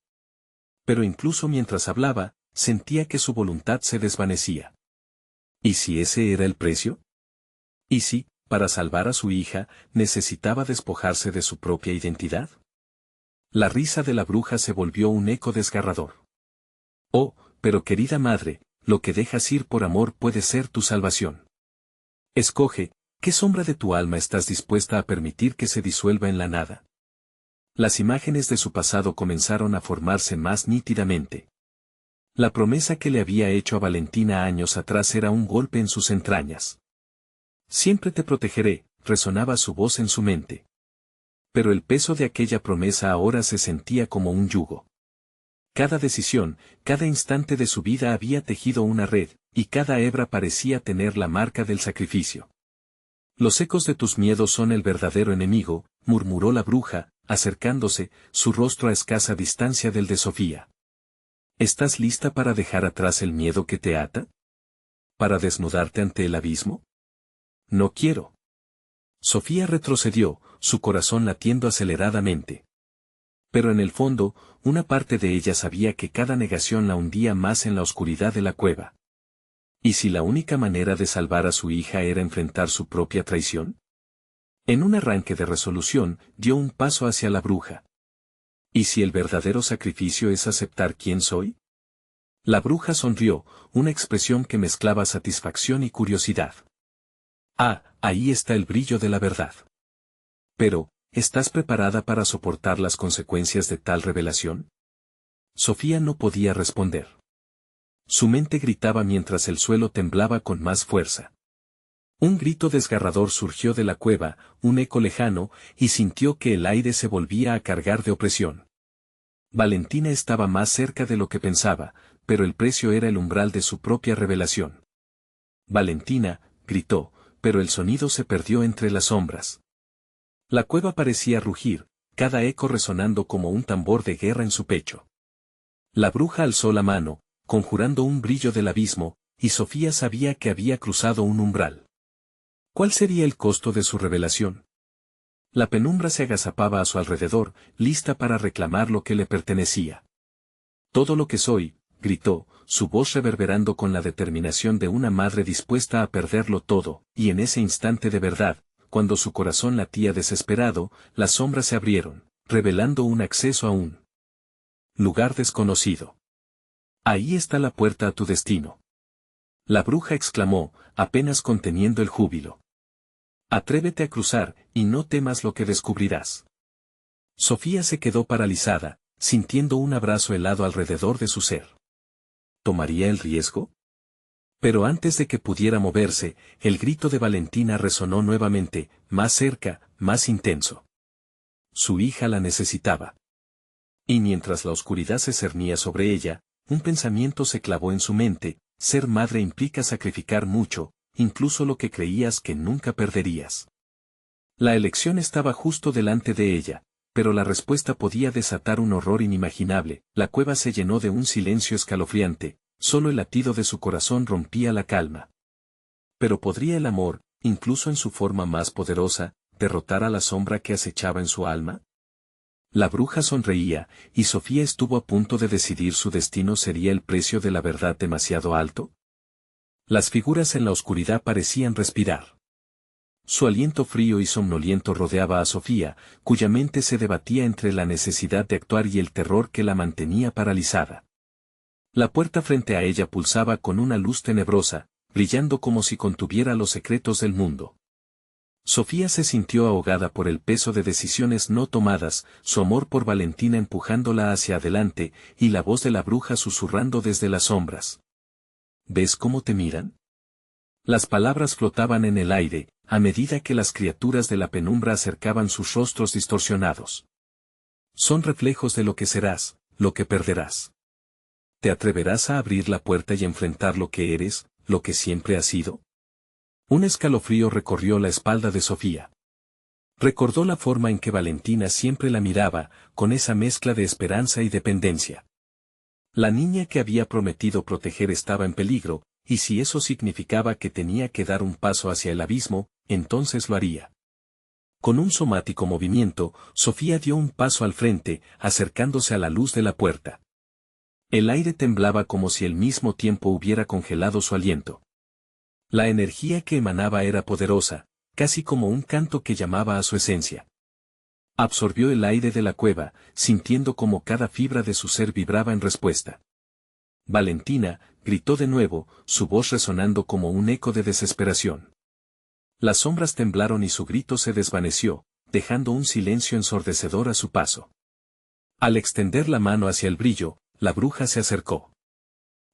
Pero incluso mientras hablaba, sentía que su voluntad se desvanecía. ¿Y si ese era el precio? ¿Y si, para salvar a su hija, necesitaba despojarse de su propia identidad? La risa de la bruja se volvió un eco desgarrador. Oh, pero querida madre, lo que dejas ir por amor puede ser tu salvación. Escoge, ¿qué sombra de tu alma estás dispuesta a permitir que se disuelva en la nada? Las imágenes de su pasado comenzaron a formarse más nítidamente. La promesa que le había hecho a Valentina años atrás era un golpe en sus entrañas. Siempre te protegeré, resonaba su voz en su mente. Pero el peso de aquella promesa ahora se sentía como un yugo. Cada decisión, cada instante de su vida había tejido una red, y cada hebra parecía tener la marca del sacrificio. Los ecos de tus miedos son el verdadero enemigo, murmuró la bruja, acercándose, su rostro a escasa distancia del de Sofía. ¿Estás lista para dejar atrás el miedo que te ata? ¿Para desnudarte ante el abismo? No quiero. Sofía retrocedió, su corazón latiendo aceleradamente. Pero en el fondo, una parte de ella sabía que cada negación la hundía más en la oscuridad de la cueva. ¿Y si la única manera de salvar a su hija era enfrentar su propia traición? En un arranque de resolución, dio un paso hacia la bruja. ¿Y si el verdadero sacrificio es aceptar quién soy? La bruja sonrió, una expresión que mezclaba satisfacción y curiosidad. Ah, ahí está el brillo de la verdad. Pero, ¿estás preparada para soportar las consecuencias de tal revelación? Sofía no podía responder. Su mente gritaba mientras el suelo temblaba con más fuerza. Un grito desgarrador surgió de la cueva, un eco lejano, y sintió que el aire se volvía a cargar de opresión. Valentina estaba más cerca de lo que pensaba, pero el precio era el umbral de su propia revelación. Valentina, gritó, pero el sonido se perdió entre las sombras. La cueva parecía rugir, cada eco resonando como un tambor de guerra en su pecho. La bruja alzó la mano, conjurando un brillo del abismo, y Sofía sabía que había cruzado un umbral. ¿Cuál sería el costo de su revelación? La penumbra se agazapaba a su alrededor, lista para reclamar lo que le pertenecía. Todo lo que soy, gritó, su voz reverberando con la determinación de una madre dispuesta a perderlo todo, y en ese instante de verdad, cuando su corazón latía desesperado, las sombras se abrieron, revelando un acceso a un lugar desconocido. Ahí está la puerta a tu destino. La bruja exclamó, apenas conteniendo el júbilo. Atrévete a cruzar, y no temas lo que descubrirás. Sofía se quedó paralizada, sintiendo un abrazo helado alrededor de su ser. ¿Tomaría el riesgo? Pero antes de que pudiera moverse, el grito de Valentina resonó nuevamente, más cerca, más intenso. Su hija la necesitaba. Y mientras la oscuridad se cernía sobre ella, un pensamiento se clavó en su mente: ser madre implica sacrificar mucho, incluso lo que creías que nunca perderías. La elección estaba justo delante de ella, pero la respuesta podía desatar un horror inimaginable. La cueva se llenó de un silencio escalofriante, Solo el latido de su corazón rompía la calma. Pero ¿podría el amor, incluso en su forma más poderosa, derrotar a la sombra que acechaba en su alma? La bruja sonreía, y Sofía estuvo a punto de decidir su destino. ¿Sería el precio de la verdad demasiado alto? Las figuras en la oscuridad parecían respirar. Su aliento frío y somnoliento rodeaba a Sofía, cuya mente se debatía entre la necesidad de actuar y el terror que la mantenía paralizada. La puerta frente a ella pulsaba con una luz tenebrosa, brillando como si contuviera los secretos del mundo. Sofía se sintió ahogada por el peso de decisiones no tomadas, su amor por Valentina empujándola hacia adelante, y la voz de la bruja susurrando desde las sombras. ¿Ves cómo te miran? Las palabras flotaban en el aire, a medida que las criaturas de la penumbra acercaban sus rostros distorsionados. Son reflejos de lo que serás, lo que perderás. ¿Te atreverás a abrir la puerta y enfrentar lo que eres, lo que siempre has sido? Un escalofrío recorrió la espalda de Sofía. Recordó la forma en que Valentina siempre la miraba, con esa mezcla de esperanza y dependencia. La niña que había prometido proteger estaba en peligro, y si eso significaba que tenía que dar un paso hacia el abismo, entonces lo haría. Con un somático movimiento, Sofía dio un paso al frente, acercándose a la luz de la puerta. El aire temblaba como si al mismo tiempo hubiera congelado su aliento. La energía que emanaba era poderosa, casi como un canto que llamaba a su esencia. Absorbió el aire de la cueva, sintiendo como cada fibra de su ser vibraba en respuesta. Valentina, gritó de nuevo, su voz resonando como un eco de desesperación. Las sombras temblaron y su grito se desvaneció, dejando un silencio ensordecedor a su paso. Al extender la mano hacia el brillo, la bruja se acercó.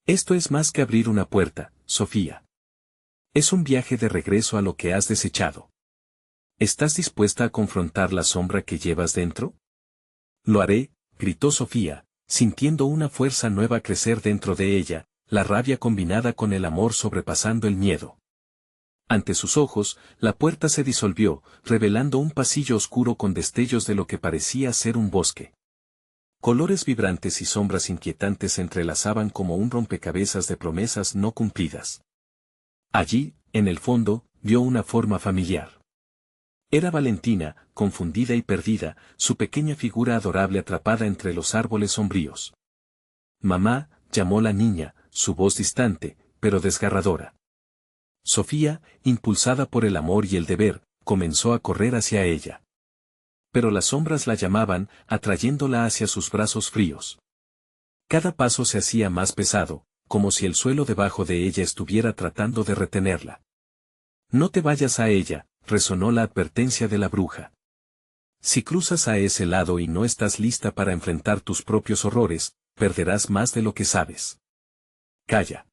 Esto es más que abrir una puerta, Sofía. Es un viaje de regreso a lo que has desechado. ¿Estás dispuesta a confrontar la sombra que llevas dentro? Lo haré, gritó Sofía, sintiendo una fuerza nueva crecer dentro de ella, la rabia combinada con el amor sobrepasando el miedo. Ante sus ojos, la puerta se disolvió, revelando un pasillo oscuro con destellos de lo que parecía ser un bosque. Colores vibrantes y sombras inquietantes se entrelazaban como un rompecabezas de promesas no cumplidas. Allí, en el fondo, vio una forma familiar. Era Valentina, confundida y perdida, su pequeña figura adorable atrapada entre los árboles sombríos. Mamá, llamó la niña, su voz distante, pero desgarradora. Sofía, impulsada por el amor y el deber, comenzó a correr hacia ella. Pero las sombras la llamaban, atrayéndola hacia sus brazos fríos. Cada paso se hacía más pesado, como si el suelo debajo de ella estuviera tratando de retenerla. No te vayas a ella, resonó la advertencia de la bruja. Si cruzas a ese lado y no estás lista para enfrentar tus propios horrores, perderás más de lo que sabes. Calla.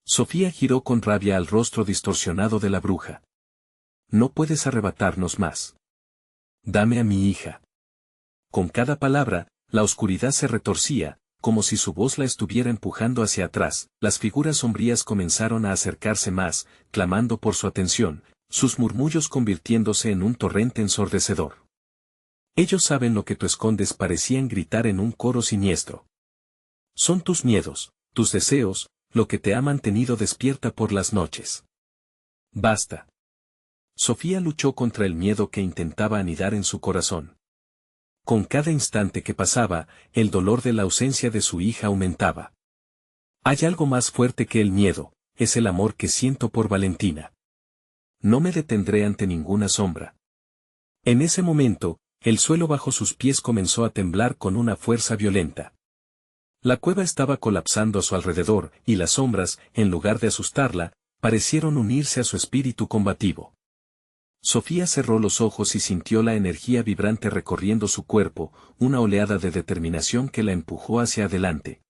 Sofía giró con rabia al rostro distorsionado de la bruja. No puedes arrebatarnos más. Dame a mi hija. Con cada palabra, la oscuridad se retorcía, como si su voz la estuviera empujando hacia atrás. Las figuras sombrías comenzaron a acercarse más, clamando por su atención, sus murmullos convirtiéndose en un torrente ensordecedor. Ellos saben lo que tú escondes, parecían gritar en un coro siniestro. Son tus miedos, tus deseos, lo que te ha mantenido despierta por las noches. Basta. Sofía luchó contra el miedo que intentaba anidar en su corazón. Con cada instante que pasaba, el dolor de la ausencia de su hija aumentaba. Hay algo más fuerte que el miedo, es el amor que siento por Valentina. No me detendré ante ninguna sombra. En ese momento, el suelo bajo sus pies comenzó a temblar con una fuerza violenta. La cueva estaba colapsando a su alrededor, y las sombras, en lugar de asustarla, parecieron unirse a su espíritu combativo. Sofía cerró los ojos y sintió la energía vibrante recorriendo su cuerpo, una oleada de determinación que la empujó hacia adelante.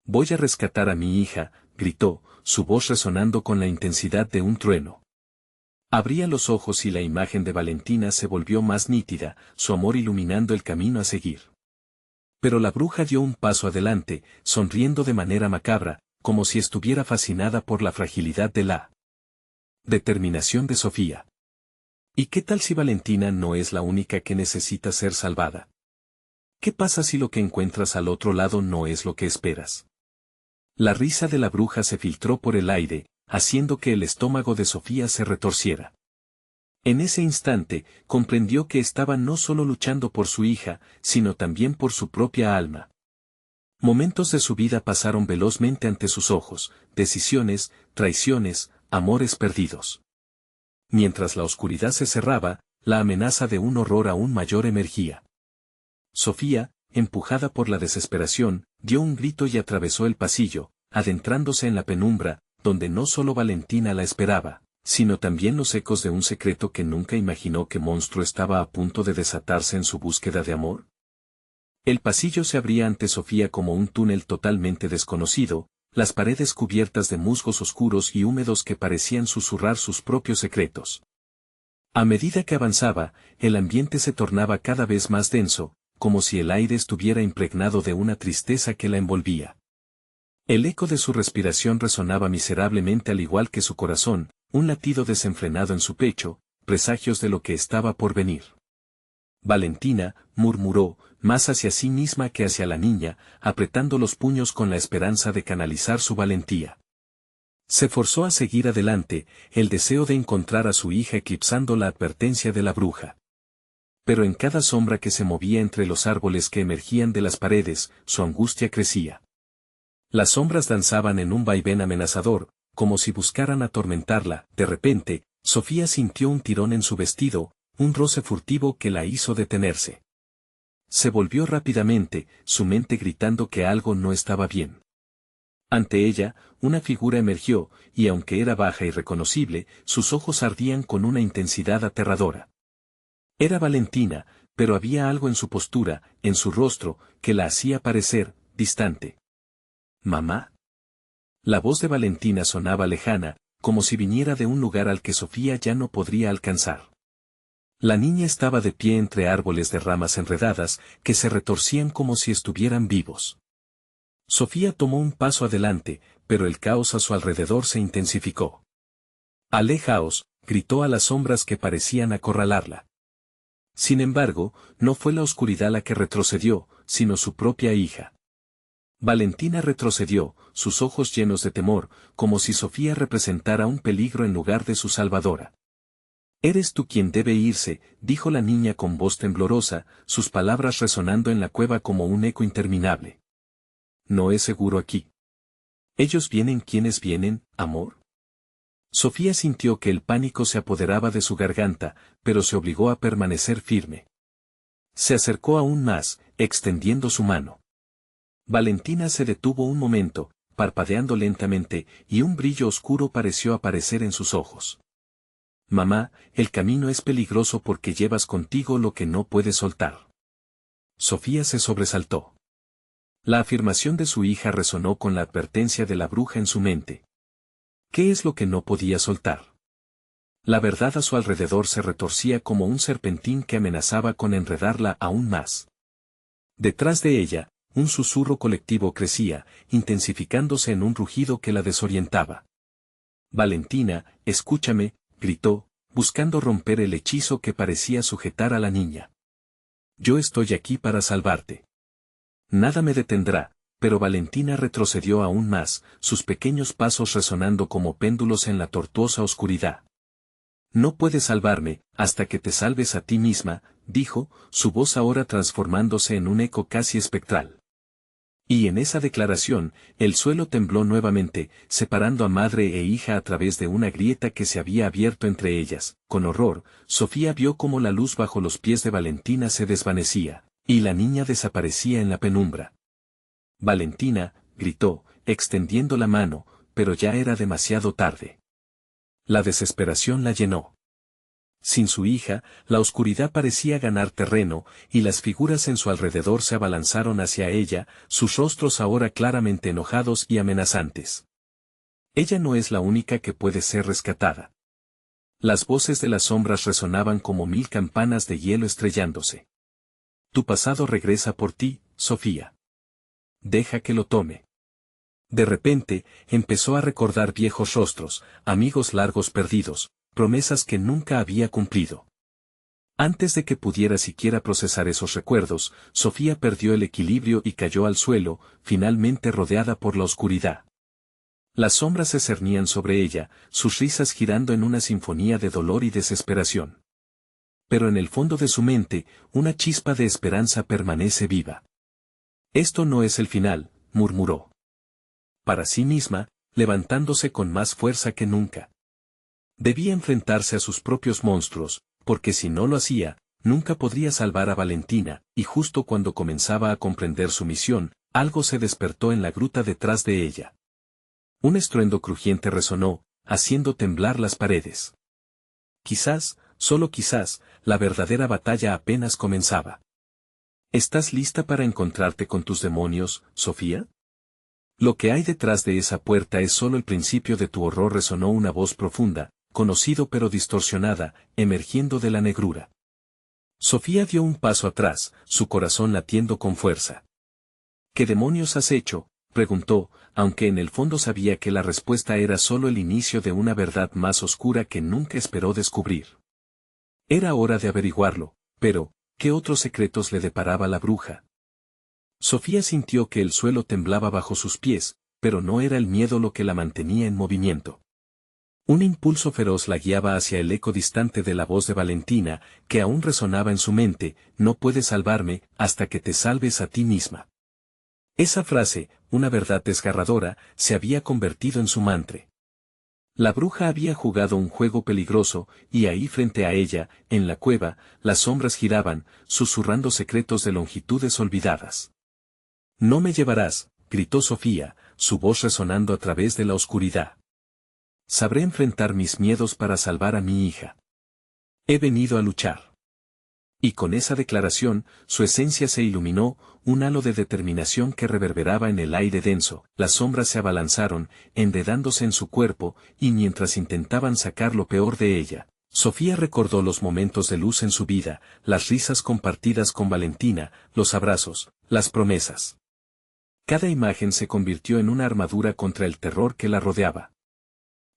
Voy a rescatar a mi hija, gritó, su voz resonando con la intensidad de un trueno. Abría los ojos y la imagen de Valentina se volvió más nítida, su amor iluminando el camino a seguir. Pero la bruja dio un paso adelante, sonriendo de manera macabra, como si estuviera fascinada por la fragilidad de la determinación de Sofía. ¿Y qué tal si Valentina no es la única que necesita ser salvada? ¿Qué pasa si lo que encuentras al otro lado no es lo que esperas? La risa de la bruja se filtró por el aire, haciendo que el estómago de Sofía se retorciera. En ese instante, comprendió que estaba no solo luchando por su hija, sino también por su propia alma. Momentos de su vida pasaron velozmente ante sus ojos, decisiones, traiciones, amores perdidos. Mientras la oscuridad se cerraba, la amenaza de un horror aún mayor emergía. Sofía, empujada por la desesperación, dio un grito y atravesó el pasillo, adentrándose en la penumbra, donde no solo Valentina la esperaba, sino también los ecos de un secreto que nunca imaginó que monstruo estaba a punto de desatarse en su búsqueda de amor. El pasillo se abría ante Sofía como un túnel totalmente desconocido, las paredes cubiertas de musgos oscuros y húmedos que parecían susurrar sus propios secretos. A medida que avanzaba, el ambiente se tornaba cada vez más denso, como si el aire estuviera impregnado de una tristeza que la envolvía. El eco de su respiración resonaba miserablemente al igual que su corazón, un latido desenfrenado en su pecho, presagios de lo que estaba por venir. Valentina, murmuró, más hacia sí misma que hacia la niña, apretando los puños con la esperanza de canalizar su valentía. Se forzó a seguir adelante, el deseo de encontrar a su hija eclipsando la advertencia de la bruja. Pero en cada sombra que se movía entre los árboles que emergían de las paredes, su angustia crecía. Las sombras danzaban en un vaivén amenazador, como si buscaran atormentarla. De repente, Sofía sintió un tirón en su vestido, un roce furtivo que la hizo detenerse. Se volvió rápidamente, su mente gritando que algo no estaba bien. Ante ella, una figura emergió, y aunque era baja y reconocible, sus ojos ardían con una intensidad aterradora. Era Valentina, pero había algo en su postura, en su rostro, que la hacía parecer distante. ¿Mamá? La voz de Valentina sonaba lejana, como si viniera de un lugar al que Sofía ya no podría alcanzar. La niña estaba de pie entre árboles de ramas enredadas, que se retorcían como si estuvieran vivos. Sofía tomó un paso adelante, pero el caos a su alrededor se intensificó. «¡Alejaos!», gritó a las sombras que parecían acorralarla. Sin embargo, no fue la oscuridad la que retrocedió, sino su propia hija. Valentina retrocedió, sus ojos llenos de temor, como si Sofía representara un peligro en lugar de su salvadora. «Eres tú quien debe irse», dijo la niña con voz temblorosa, sus palabras resonando en la cueva como un eco interminable. «No es seguro aquí». «¿Ellos vienen quienes vienen, amor?». Sofía sintió que el pánico se apoderaba de su garganta, pero se obligó a permanecer firme. Se acercó aún más, extendiendo su mano. Valentina se detuvo un momento, parpadeando lentamente, y un brillo oscuro pareció aparecer en sus ojos. «Mamá, el camino es peligroso porque llevas contigo lo que no puedes soltar». Sofía se sobresaltó. La afirmación de su hija resonó con la advertencia de la bruja en su mente. ¿Qué es lo que no podía soltar? La verdad a su alrededor se retorcía como un serpentín que amenazaba con enredarla aún más. Detrás de ella, un susurro colectivo crecía, intensificándose en un rugido que la desorientaba. «Valentina, escúchame», gritó, buscando romper el hechizo que parecía sujetar a la niña. «Yo estoy aquí para salvarte. Nada me detendrá», pero Valentina retrocedió aún más, sus pequeños pasos resonando como péndulos en la tortuosa oscuridad. «No puedes salvarme, hasta que te salves a ti misma», dijo, su voz ahora transformándose en un eco casi espectral. Y en esa declaración, el suelo tembló nuevamente, separando a madre e hija a través de una grieta que se había abierto entre ellas. Con horror, Sofía vio cómo la luz bajo los pies de Valentina se desvanecía, y la niña desaparecía en la penumbra. «Valentina», gritó, extendiendo la mano, pero ya era demasiado tarde. La desesperación la llenó. Sin su hija, la oscuridad parecía ganar terreno, y las figuras en su alrededor se abalanzaron hacia ella, sus rostros ahora claramente enojados y amenazantes. Ella no es la única que puede ser rescatada. Las voces de las sombras resonaban como 1000 campanas de hielo estrellándose. «Tu pasado regresa por ti, Sofía. Deja que lo tome». De repente, empezó a recordar viejos rostros, amigos largos perdidos, promesas que nunca había cumplido. Antes de que pudiera siquiera procesar esos recuerdos, Sofía perdió el equilibrio y cayó al suelo, finalmente rodeada por la oscuridad. Las sombras se cernían sobre ella, sus risas girando en una sinfonía de dolor y desesperación. Pero en el fondo de su mente, una chispa de esperanza permanece viva. Esto no es el final, murmuró. Para sí misma, levantándose con más fuerza que nunca. Debía enfrentarse a sus propios monstruos, porque si no lo hacía, nunca podría salvar a Valentina, y justo cuando comenzaba a comprender su misión, algo se despertó en la gruta detrás de ella. Un estruendo crujiente resonó, haciendo temblar las paredes. Quizás, solo quizás, la verdadera batalla apenas comenzaba. ¿Estás lista para encontrarte con tus demonios, Sofía? Lo que hay detrás de esa puerta es solo el principio de tu horror, resonó una voz profunda, conocido pero distorsionada, emergiendo de la negrura. Sofía dio un paso atrás, su corazón latiendo con fuerza. ¿Qué demonios has hecho?, preguntó, aunque en el fondo sabía que la respuesta era solo el inicio de una verdad más oscura que nunca esperó descubrir. Era hora de averiguarlo, pero, ¿qué otros secretos le deparaba la bruja? Sofía sintió que el suelo temblaba bajo sus pies, pero no era el miedo lo que la mantenía en movimiento. Un impulso feroz la guiaba hacia el eco distante de la voz de Valentina, que aún resonaba en su mente: no puedes salvarme hasta que te salves a ti misma. Esa frase, una verdad desgarradora, se había convertido en su mantra. La bruja había jugado un juego peligroso, y ahí frente a ella, en la cueva, las sombras giraban, susurrando secretos de longitudes olvidadas. No me llevarás, gritó Sofía, su voz resonando a través de la oscuridad. Sabré enfrentar mis miedos para salvar a mi hija. He venido a luchar. Y con esa declaración, su esencia se iluminó, un halo de determinación que reverberaba en el aire denso. Las sombras se abalanzaron, enredándose en su cuerpo, y mientras intentaban sacar lo peor de ella, Sofía recordó los momentos de luz en su vida, las risas compartidas con Valentina, los abrazos, las promesas. Cada imagen se convirtió en una armadura contra el terror que la rodeaba.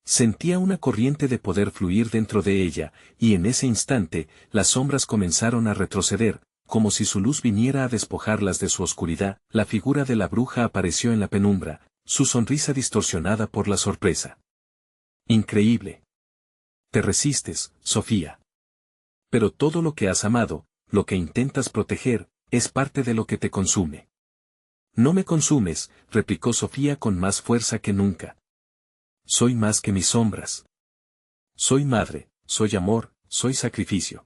Sentía una corriente de poder fluir dentro de ella, y en ese instante, las sombras comenzaron a retroceder, como si su luz viniera a despojarlas de su oscuridad. La figura de la bruja apareció en la penumbra, su sonrisa distorsionada por la sorpresa. Increíble. Te resistes, Sofía. Pero todo lo que has amado, lo que intentas proteger, es parte de lo que te consume. No me consumes, replicó Sofía con más fuerza que nunca. Soy más que mis sombras. Soy madre, soy amor, soy sacrificio.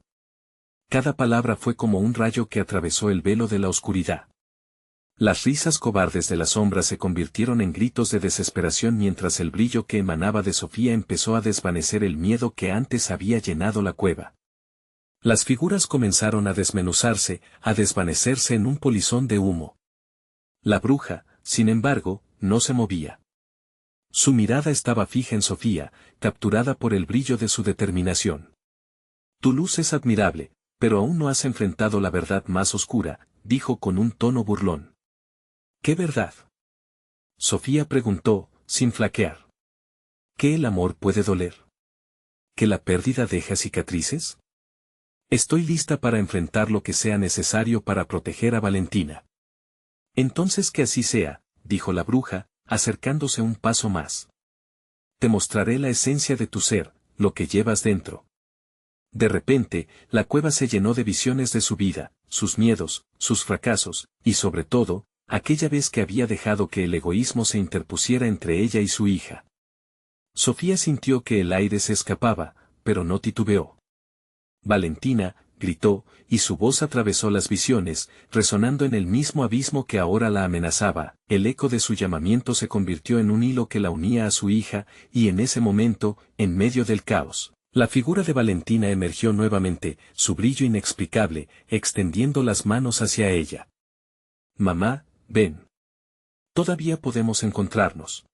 Cada palabra fue como un rayo que atravesó el velo de la oscuridad. Las risas cobardes de las sombras se convirtieron en gritos de desesperación mientras el brillo que emanaba de Sofía empezó a desvanecer el miedo que antes había llenado la cueva. Las figuras comenzaron a desmenuzarse, a desvanecerse en un polizón de humo. La bruja, sin embargo, no se movía. Su mirada estaba fija en Sofía, capturada por el brillo de su determinación. Tu luz es admirable, pero aún no has enfrentado la verdad más oscura, dijo con un tono burlón. ¿Qué verdad? Sofía preguntó, sin flaquear. ¿Que el amor puede doler? ¿Que la pérdida deja cicatrices? Estoy lista para enfrentar lo que sea necesario para proteger a Valentina. Entonces que así sea, dijo la bruja, acercándose un paso más. Te mostraré la esencia de tu ser, lo que llevas dentro. De repente, la cueva se llenó de visiones de su vida, sus miedos, sus fracasos, y sobre todo, aquella vez que había dejado que el egoísmo se interpusiera entre ella y su hija. Sofía sintió que el aire se escapaba, pero no titubeó. Valentina, gritó, y su voz atravesó las visiones, resonando en el mismo abismo que ahora la amenazaba. El eco de su llamamiento se convirtió en un hilo que la unía a su hija, y en ese momento, en medio del caos, la figura de Valentina emergió nuevamente, su brillo inexplicable, extendiendo las manos hacia ella. Mamá, ven. Todavía podemos encontrarnos.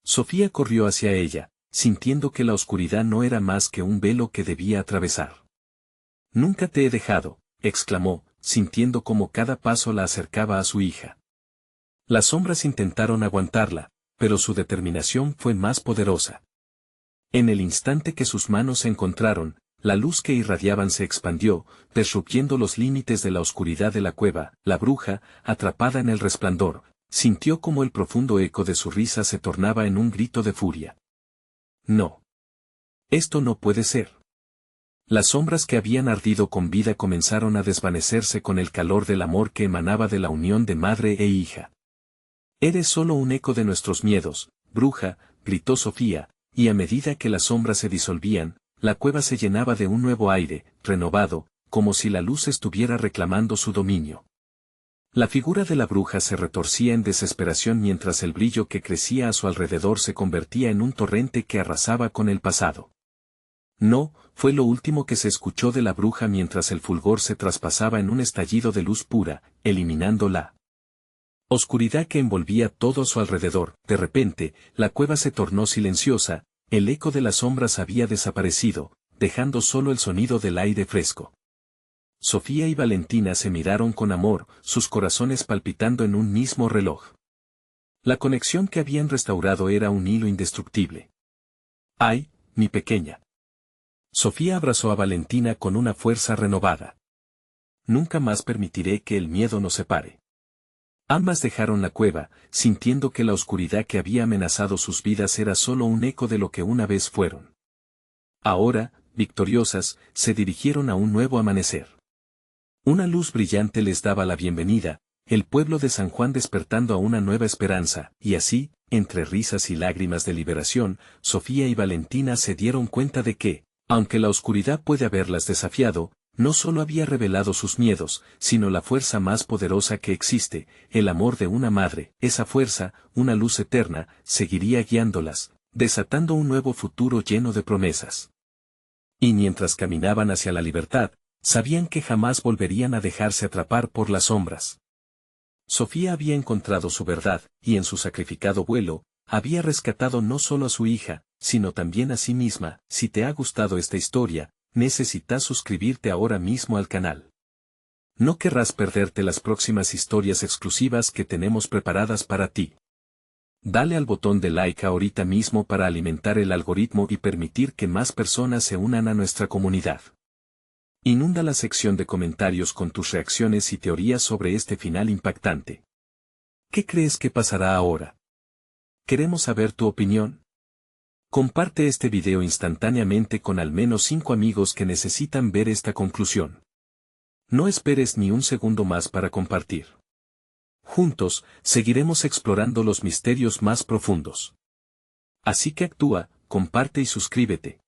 Sofía corrió hacia ella, sintiendo que la oscuridad no era más que un velo que debía atravesar. Nunca te he dejado, exclamó, sintiendo cómo cada paso la acercaba a su hija. Las sombras intentaron aguantarla, pero su determinación fue más poderosa. En el instante que sus manos se encontraron, La luz que irradiaban se expandió, desruquiendo los límites de la oscuridad de la cueva. La bruja, atrapada en el resplandor, sintió como el profundo eco de su risa se tornaba en un grito de furia. No. Esto no puede ser. Las sombras que habían ardido con vida comenzaron a desvanecerse con el calor del amor que emanaba de la unión de madre e hija. Eres solo un eco de nuestros miedos, bruja, gritó Sofía, y a medida que las sombras se disolvían, la cueva se llenaba de un nuevo aire, renovado, como si la luz estuviera reclamando su dominio. La figura de la bruja se retorcía en desesperación mientras el brillo que crecía a su alrededor se convertía en un torrente que arrasaba con el pasado. No, fue lo último que se escuchó de la bruja mientras el fulgor se traspasaba en un estallido de luz pura, eliminando la oscuridad que envolvía todo a su alrededor. De repente, la cueva se tornó silenciosa, el eco de las sombras había desaparecido, dejando solo el sonido del aire fresco. Sofía y Valentina se miraron con amor, sus corazones palpitando en un mismo reloj. La conexión que habían restaurado era un hilo indestructible. ¡Ay, mi pequeña! Sofía abrazó a Valentina con una fuerza renovada. Nunca más permitiré que el miedo nos separe. Ambas dejaron la cueva, sintiendo que la oscuridad que había amenazado sus vidas era solo un eco de lo que una vez fueron. Ahora, victoriosas, se dirigieron a un nuevo amanecer. Una luz brillante les daba la bienvenida, el pueblo de San Juan despertando a una nueva esperanza, y así, entre risas y lágrimas de liberación, Sofía y Valentina se dieron cuenta de que, aunque la oscuridad puede haberlas desafiado, no solo había revelado sus miedos, sino la fuerza más poderosa que existe, el amor de una madre. Esa fuerza, una luz eterna, seguiría guiándolas, desatando un nuevo futuro lleno de promesas. Y mientras caminaban hacia la libertad, sabían que jamás volverían a dejarse atrapar por las sombras. Sofía había encontrado su verdad, y en su sacrificado vuelo, había rescatado no solo a su hija, sino también a sí misma. Si te ha gustado esta historia, necesitas suscribirte ahora mismo al canal. No querrás perderte las próximas historias exclusivas que tenemos preparadas para ti. Dale al botón de like ahorita mismo para alimentar el algoritmo y permitir que más personas se unan a nuestra comunidad. Inunda la sección de comentarios con tus reacciones y teorías sobre este final impactante. ¿Qué crees que pasará ahora? Queremos saber tu opinión. Comparte este video instantáneamente con al menos 5 amigos que necesitan ver esta conclusión. No esperes ni un segundo más para compartir. Juntos, seguiremos explorando los misterios más profundos. Así que actúa, comparte y suscríbete.